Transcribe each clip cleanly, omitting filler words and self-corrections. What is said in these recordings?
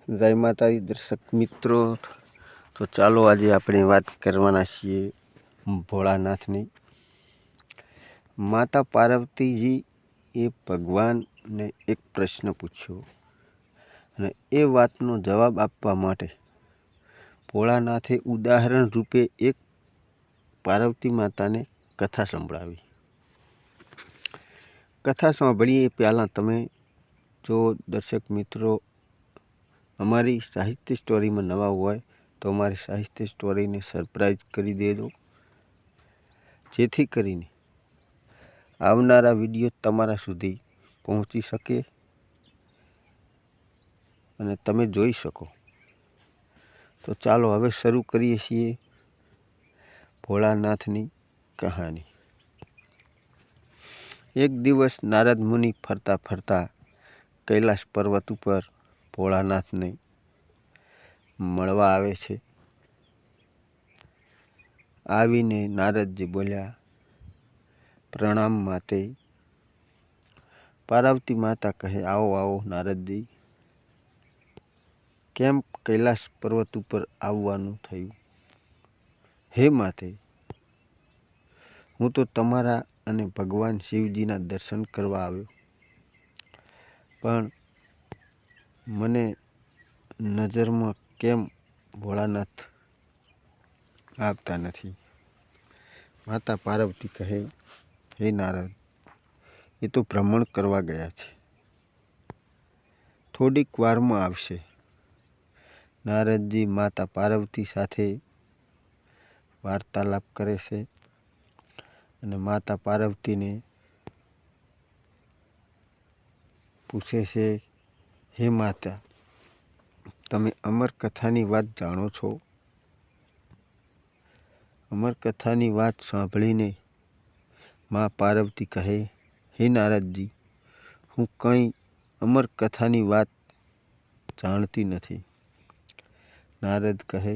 જય માતાજી દર્શક મિત્રો, તો ચાલો આજે આપણે વાત કરવાના છીએ ભોળાનાથની. માતા પાર્વતીજી એ ભગવાનને એક પ્રશ્ન પૂછ્યો અને એ વાતનો જવાબ આપવા માટે ભોળાનાથે ઉદાહરણ રૂપે એક પાર્વતી માતાને કથા સંભળાવી. કથા સાંભળીએ પહેલાં તમે જો દર્શક મિત્રો અમારી સાહિત્ય સ્ટોરીમાં નવા હોય તો અમારી સાહિત્ય સ્ટોરીને સરપ્રાઈઝ કરી દેજો, જેથી કરીને આવનારા વિડીયો તમારા સુધી પહોંચી શકે અને તમે જોઈ શકો. તો ચાલો હવે શરૂ કરીએ છીએ ભોળાનાથની કહાની. એક દિવસ નારદ મુનિ ફરતા ફરતા કૈલાસ પર્વત ઉપર ભોળાનાથને મળવા આવે છે. આવીને નારદજી બોલ્યા, પ્રણામ માતે. પાર્વતી માતા કહે, આવો આવો નારદજી, કેમ કૈલાસ પર્વત ઉપર આવવાનું થયું? હે માતે, હું તો તમારા અને ભગવાન શિવજીના દર્શન કરવા આવ્યો, પણ મને નજરમાં કેમ ભોળાનાથ આવતા નથી? માતા પાર્વતી કહે, હે નારદ, એ તો ભ્રમણ કરવા ગયા છે, થોડીક વારમાં આવશે. નારદજી માતા પાર્વતી સાથે વાર્તાલાપ કરે છે અને માતા પાર્વતીને પૂછે છે, હે માતા, તમે અમર કથાની વાત જાણો છો? અમર કથાની વાત સાંભળીને મા પાર્વતી કહે, હે નારદજી, હું કંઈ અમર કથાની વાત જાણતી નથી. નારદ કહે,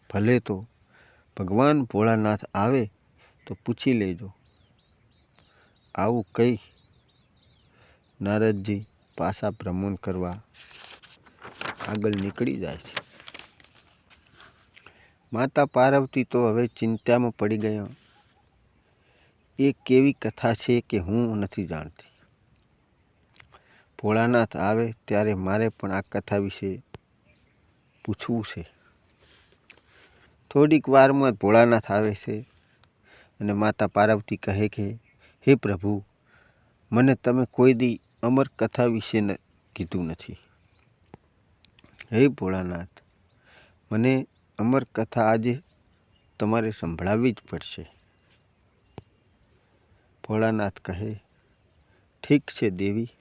ભલે, તો ભગવાન ભોળાનાથ આવે તો પૂછી લેજો. આવું કહી નારદજી પાછા ભ્રમણ કરવા આગળ નીકળી જાય છે. માતા પાર્વતી તો હવે ચિંતામાં પડી ગયા. એ કેવી કથા છે કે હું નથી જાણતી. ભોળાનાથ આવે ત્યારે મારે પણ આ કથા વિશે પૂછવું છે. થોડીક વારમાં ભોળાનાથ આવે છે અને માતા પાર્વતી કહે કે, હે પ્રભુ, મને તમે કોઈ દી અમર કથા વિશે કીધું નથી. હે ભોળાનાથ, મને અમર કથા આજે તમારે સંભળાવવી જ પડશે. ભોળાનાથ કહે, ઠીક છે દેવી,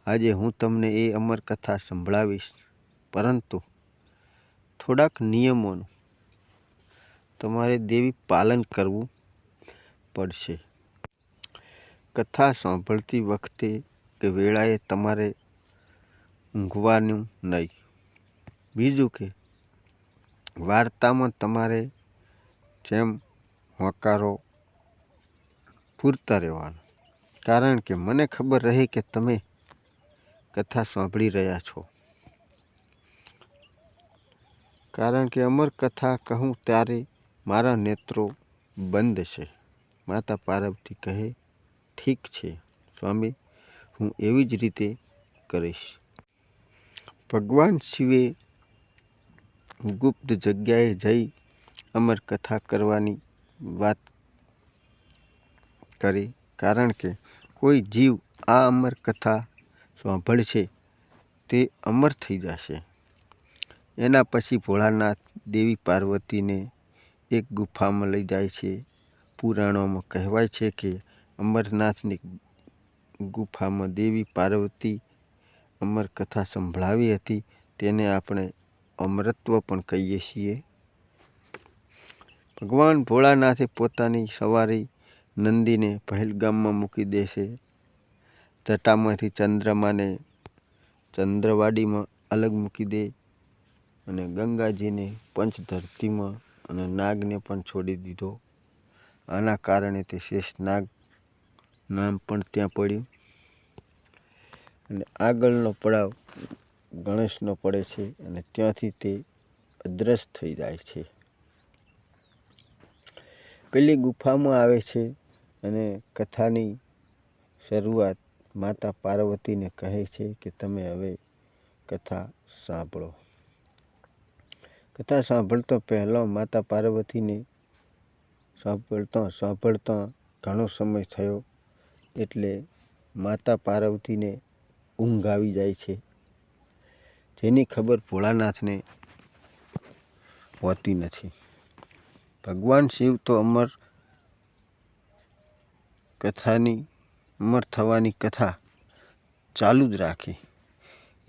આજે હું તમને એ અમર કથા સંભળાવીશ, પરંતુ થોડાક નિયમોનું તમારે દેવી પાલન કરવું પડશે. કથા સાંભળતી વખતે કે વેળાએ તમારે ઊંઘવાનું નહીં. બીજું કે વાર્તામાં તમારે જેમ હોંકારો પૂરતા રહેવાનું, કારણ કે મને ખબર રહી કે તમે કથા સાંભળી રહ્યા છો. કારણ કે અમર કથા કહું ત્યારે મારા નેત્રો બંધ છે. માતા પાર્વતી કહે, ઠીક છે સ્વામી, હું એવી જ રીતે કરીશ. ભગવાન શિવે ગુપ્ત જગ્યાએ જઈ અમર કથા કરવાની વાત કરી, કારણ કે કોઈ જીવ આ અમર કથા સાંભળશે તે અમર થઈ જશે. એના પછી ભોળાનાથ દેવી પાર્વતીને એક ગુફામાં લઈ જાય છે. પુરાણોમાં કહેવાય છે કે અમરનાથની ગુફામાં દેવી પાર્વતી અમર કથા સંભળાવી હતી. તેને આપણે અમરત્વ પણ કહીએ છીએ. ભગવાન ભોળાનાથે પોતાની સવારી નંદીને પહેલગામમાં મૂકી દે છે. જટામાંથી ચંદ્રમાને ચંદ્રવાડીમાં અલગ મૂકી દે અને ગંગાજીને પંચધરતીમાં અને નાગને પણ છોડી દીધો. આના કારણે તે શેષનાગ નામ પણ ત્યાં પડ્યું. અને આગળનો પડાવ ગણેશનો પડે છે અને ત્યાંથી તે અદ્રશ્ય થઈ જાય છે. પેલી ગુફામાં આવે છે અને કથાની શરૂઆત માતા પાર્વતીને કહે છે કે તમે હવે કથા સાંભળો. કથા સાંભળતા પહેલાં માતા પાર્વતીને સાંભળતા ઘણો સમય થયો એટલે માતા પાર્વતીને ઊંઘ આવી જાય છે, જેની ખબર ભોળાનાથને હોતી નથી. ભગવાન શિવ તો અમર થવાની કથા ચાલુ જ રાખે.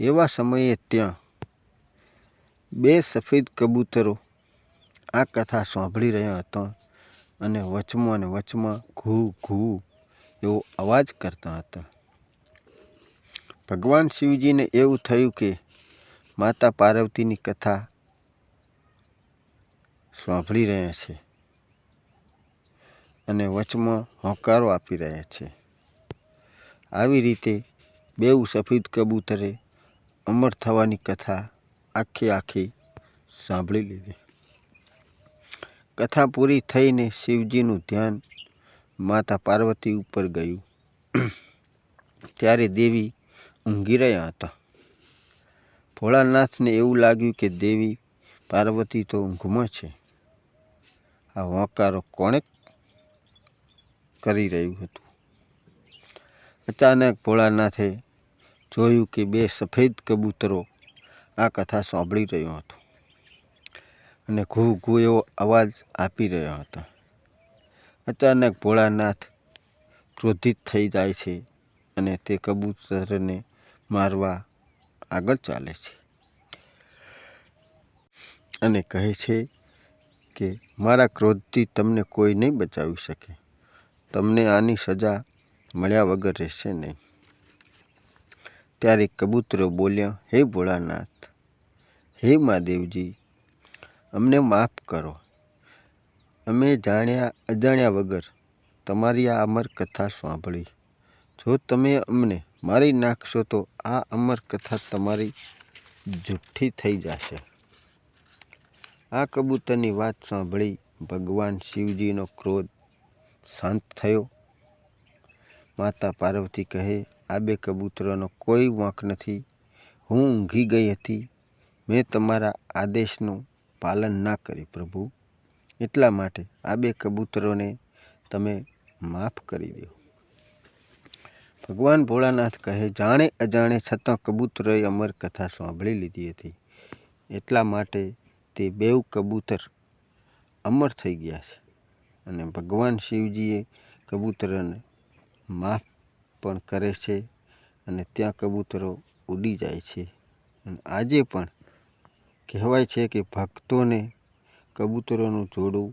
એવા સમયે ત્યાં બે સફેદ કબૂતરો આ કથા સાંભળી રહ્યા હતા અને વચમાં ઘૂ ઘૂ એવો અવાજ કરતા હતા. ભગવાન શિવજીને એવું થયું કે માતા પાર્વતીની કથા સાંભળી રહ્યા છે અને વચમાં હોંકારો આપી રહ્યા છે. આવી રીતે બેઉ સફેદ કબૂતરે અમર થવાની કથા આખી સાંભળી લીધી. કથા પૂરી થઈને શિવજીનું ધ્યાન માતા પાર્વતી ઉપર ગયું. ત્યારે દેવી ઊંઘી રહ્યા હતા. ભોળાનાથને એવું લાગ્યું કે દેવી પાર્વતી તો ઊંઘમાં છે. આ હોંકારો કોણે કરી રહ્યું હતું? અચાનક ભોળાનાથે જોયું કે બે સફેદ કબૂતરો આ કથા સાંભળી રહ્યો હતો અને ઘૂ ઘૂ એવો અવાજ આપી રહ્યા હતા. અચાનક ભોળાનાથ ક્રોધિત થઈ જાય છે અને તે કબૂતરને મારવા આગળ ચાલે છે અને કહે છે કે મારા ક્રોધથી તમને કોઈ નહીં બચાવી શકે. તમને આની સજા મળ્યા વગર રહેશે નહીં. ત્યારે કબૂતરો બોલ્યા, હે ભોળાનાથ, હે મહાદેવજી, અમને માફ કરો. અમે અજાણ્યા વગર તમારી આ અમર કથા સાંભળી. જો તમે અમને મારી નાખશો તો આ અમર કથા તમારી જુઠ્ઠી થઈ જશે. આ કબૂતરની વાત સાંભળી ભગવાન શિવજીનો ક્રોધ શાંત થયો. માતા પાર્વતી કહે, આ બે કબૂતરોનો કોઈ વાંક નથી. હું ઊંઘી ગઈ હતી. મેં તમારા આદેશનું પાલન ના કર્યું પ્રભુ. એટલા માટે આ બે કબૂતરોને તમે માફ કરી દો. ભગવાન ભોળાનાથ કહે, જાણે અજાણે છતાં કબૂતરોએ અમર કથા સાંભળી લીધી હતી. એટલા માટે તે બેઉ કબૂતર અમર થઈ ગયા છે અને ભગવાન શિવજીએ કબૂતરોને માફ પણ કરે છે અને ત્યાં કબૂતરો ઉડી જાય છે. અને આજે પણ કહેવાય છે કે ભક્તોને કબૂતરોનું જોડું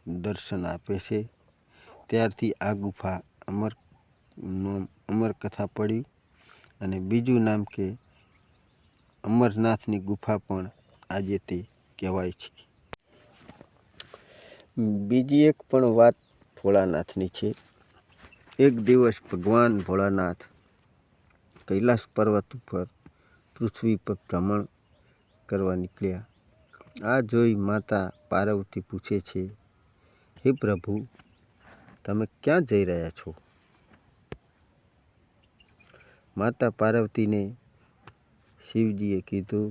દર્શન આપે છે. ત્યારથી આ ગુફા અમર કથા પડી અને બીજું નામ કે અમરનાથની ગુફા પણ આજે તે કહેવાય છે. બીજી એક પણ વાત ભોળાનાથની છે. એક દિવસ ભગવાન ભોળાનાથ કૈલાસ પર્વત ઉપર પૃથ્વી પર ભ્રમણ કરવા નીકળ્યા. આ જોઈ માતા પાર્વતી પૂછે છે, હે પ્રભુ, તમે ક્યાં જઈ રહ્યા છો? માતા પાર્વતીને શિવજીએ કીધું,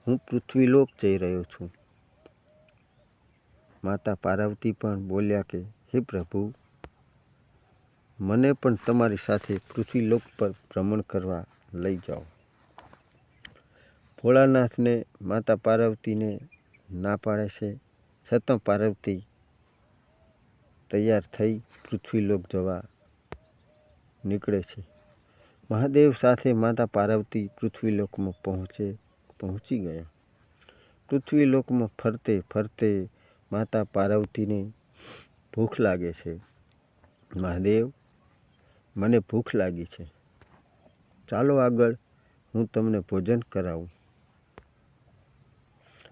હું પૃથ્વીલોક જઈ રહ્યો છું. માતા પાર્વતી પણ બોલ્યા કે હે પ્રભુ, મને પણ તમારી સાથે પૃથ્વીલોક પર ભ્રમણ કરવા લઈ જાઓ. ભોળાનાથને માતા પાર્વતીને ના પાડે છે, છતાં પાર્વતી તૈયાર થઈ પૃથ્વીલોક જવા નીકળે છે. મહાદેવ સાથે માતા પાર્વતી પૃથ્વીલોકમાં પહોંચી ગયા. પૃથ્વીલોકમાં ફરતે માતા પાર્વતીને ભૂખ લાગે છે. મહાદેવ, મને ભૂખ લાગી છે. ચાલો આગળ હું તમને ભોજન કરાવું.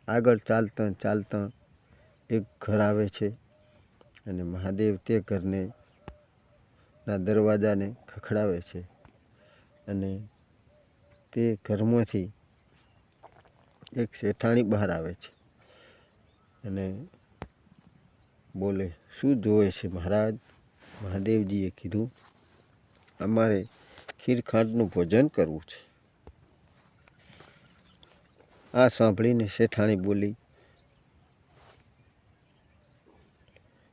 આગળ ચાલતા એક ઘર આવે છે અને મહાદેવ તે ઘરના દરવાજાને ખખડાવે છે અને તે ઘરમાંથી એક શેઠાણી બહાર આવે છે અને બોલે, શું જોવે છે મહારાજ? મહાદેવજીએ કીધું, અમારે ખીરખાંડનું ભોજન કરવું છે. આ સાંભળીને શેઠાણી બોલી,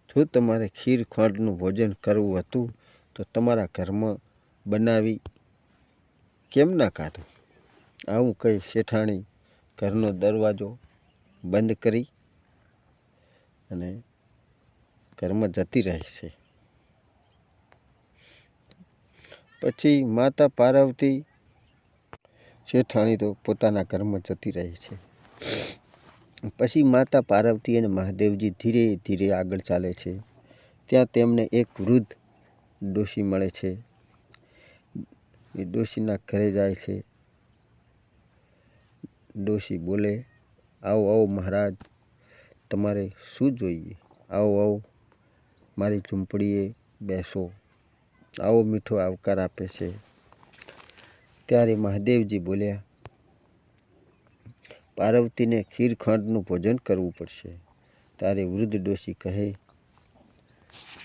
જો તમારે ખીરખાંડનું ભોજન કરવું હતું તો તમારા ઘરમાં બનાવી કેમ ના કાઢો? આવું કહી શેઠાણી ઘરનો દરવાજો બંધ કરી અને ઘરમાં જતી રહે છે. પછી માતા પાર્વતી, શેઠાણી તો પોતાના ઘરમાં જતી રહી છે. પછી માતા પાર્વતી અને મહાદેવજી ધીરે ધીરે આગળ ચાલે છે. ત્યાં તેમને એક વૃદ્ધ ડોશી મળે છે. એ ડોશીના ઘરે જાય છે. ડોશી બોલે, આવો આવો મહારાજ, તમારે શું જોઈએ? આવો આવો મારી ઝૂંપડીએ બેસો. આવો મીઠો આવકાર આપે છે. ત્યારે મહાદેવજી બોલ્યા, પાર્વતીને ખીરખાંડનું ભોજન કરવું પડશે. ત્યારે વૃદ્ધ ડોશી કહે,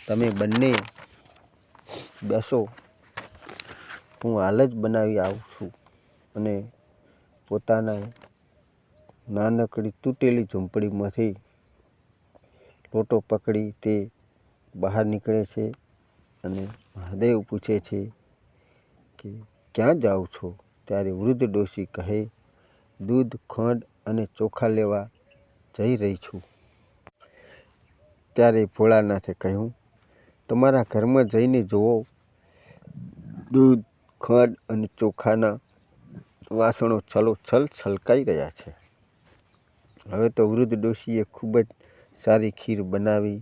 તમે બંને બેસો, હું હાલ જ બનાવી આવું છું. અને પોતાના નાનકડી તૂટેલી ઝૂંપડીમાંથી લોટો પકડી તે બહાર નીકળે છે અને મહાદેવ પૂછે છે કે ક્યાં જાઓ છો? ત્યારે વૃદ્ધ ડોશી કહે, દૂધ, ખાંડ અને ચોખા લેવા જઈ રહી છું. ત્યારે ભોળાનાથે કહ્યું, તમારા ઘરમાં જઈને જુઓ, દૂધ, ખાંડ અને ચોખાના વાસણો છલોછલ છલકાઈ રહ્યા છે. હવે તો વૃદ્ધ ડોશીએ ખૂબ જ સારી ખીર બનાવી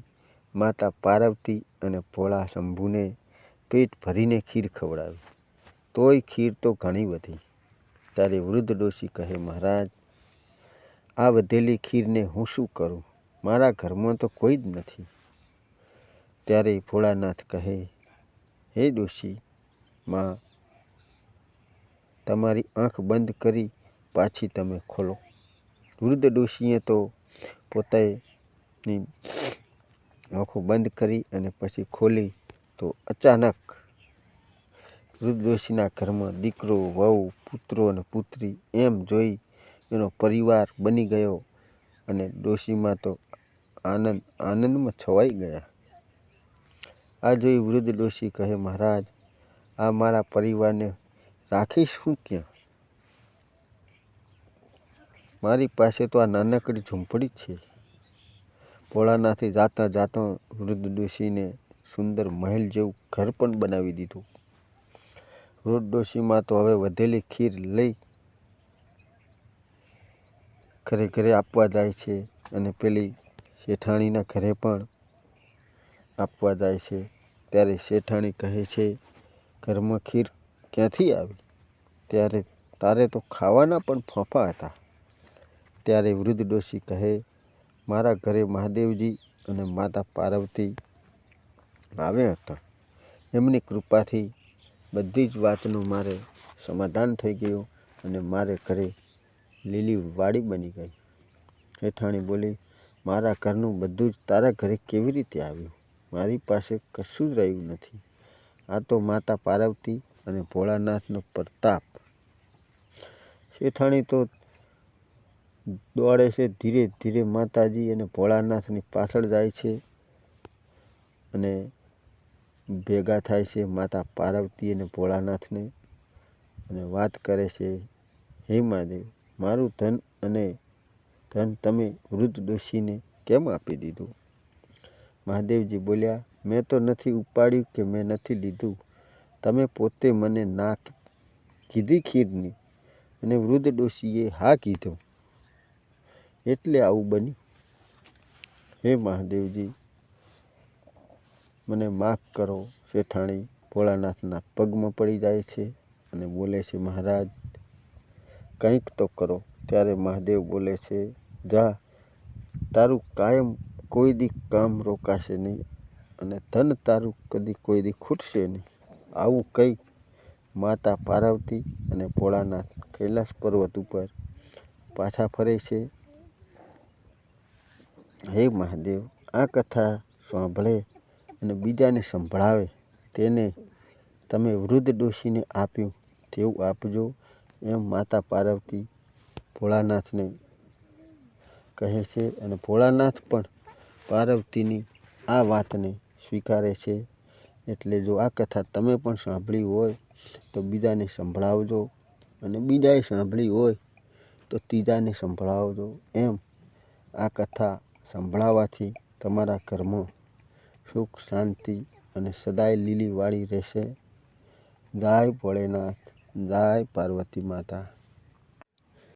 માતા પાર્વતી અને ભોળા શંભુને પેટ ભરીને ખીર ખવડાવી. તોય ખીર તો ઘણી વધી. ત્યારે વૃદ્ધ ડોશી કહે, મહારાજ, આ વધેલી ખીરને હું શું કરું? મારા ઘરમાં તો કોઈ જ નથી. ત્યારે ભોળાનાથ કહે, હે ડોશી માં, તમારી આંખ બંધ કરી પાછી તમે ખોલો. વૃદ્ધ ડોશીએ તો પોતાની આંખો બંધ કરી અને પછી ખોલી તો અચાનક વૃદ્ધ ડોશીના ઘરમાં દીકરો, વહુ, પુત્રો અને પુત્રી એમ જોઈ એનો પરિવાર બની ગયો અને ડોશીમાં તો આનંદમાં છવાઈ ગયા. આ જોઈ વૃદ્ધ ડોશી કહે, મહારાજ, આ મારા પરિવારને રાખીશ હું ક્યાં? મારી પાસે તો આ નાનકડી ઝૂંપડી છે. ભોળાનાથે જાતા જાતા વૃદ્ધ ડોશીને સુંદર મહેલ જેવું ઘર પણ બનાવી દીધું. વૃદ્ધ ડોશીમાં તો હવે વધેલી ખીર લઈ ઘરે ઘરે આપવા જાય છે અને પેલી શેઠાણીના ઘરે પણ આપવા જાય છે. ત્યારે શેઠાણી કહે છે, ઘરમાં ખીર ક્યાંથી આવી? ત્યારે તારે તો ખાવાના પણ ફાંફા હતા. ત્યારે વૃદ્ધ ડોશી કહે, મારા ઘરે મહાદેવજી અને માતા પાર્વતી આવ્યા હતા. એમની કૃપાથી બધી જ વાતનું મારે સમાધાન થઈ ગયું અને મારે ઘરે લીલી વાડી બની ગઈ. શેઠાણી બોલી, મારા ઘરનું બધું જ તારા ઘરે કેવી રીતે આવ્યું? મારી પાસે કશું જ રહ્યું નથી. આ તો માતા પાર્વતી અને ભોળાનાથનો પ્રતાપ. શેઠાણી તો દોડે છે, ધીરે ધીરે માતાજી અને ભોળાનાથની પાછળ જાય છે અને ભેગા થાય છે માતા પાર્વતી અને ભોળાનાથને અને વાત કરે છે, હે મહાદેવ, મારું ધન અને ધન તમે વૃદ્ધ ડોશીને કેમ આપી દીધું? મહાદેવજી બોલ્યા, મેં તો નથી ઉપાડ્યું કે મેં નથી લીધું. તમે પોતે મને ના કીધી ખીરની અને વૃદ્ધ ડોશીએ હા કીધું, એટલે આવું બન્યું. હે મહાદેવજી, મને માફ કરો. શેઠાણી ભોળાનાથના પગમાં પડી જાય છે અને બોલે છે, મહારાજ, કંઈક તો કરો. ત્યારે મહાદેવ બોલે છે, જા, તારું કાયમ કોઈ દી કામ રોકાશે નહીં અને ધન તારું કદી કોઈ દી ખૂટશે નહીં. આવું કહી માતા પાર્વતી અને ભોળાનાથ કૈલાસ પર્વત ઉપર પાછા ફરે છે. હે મહાદેવ, આ કથા સાંભળે અને બીજાને સંભળાવે તેને તમે વૃદ્ધ ડોશીને આપ્યું તેવું આપજો, એમ માતા પાર્વતી ભોળાનાથને કહે છે. અને ભોળાનાથ પણ પાર્વતીની આ વાતને સ્વીકારે છે. એટલે જો આ કથા તમે પણ સાંભળી હોય તો બીજાને સંભળાવજો, અને બીજાએ સાંભળી હોય તો ત્રીજાને સંભળાવજો. એમ આ કથા સંભળાવવાથી તમારા ઘરમાં સુખ શાંતિ અને સદાય લીલીવાળી રહેશે. જય ભોળેનાથ, જય પાર્વતી માતા.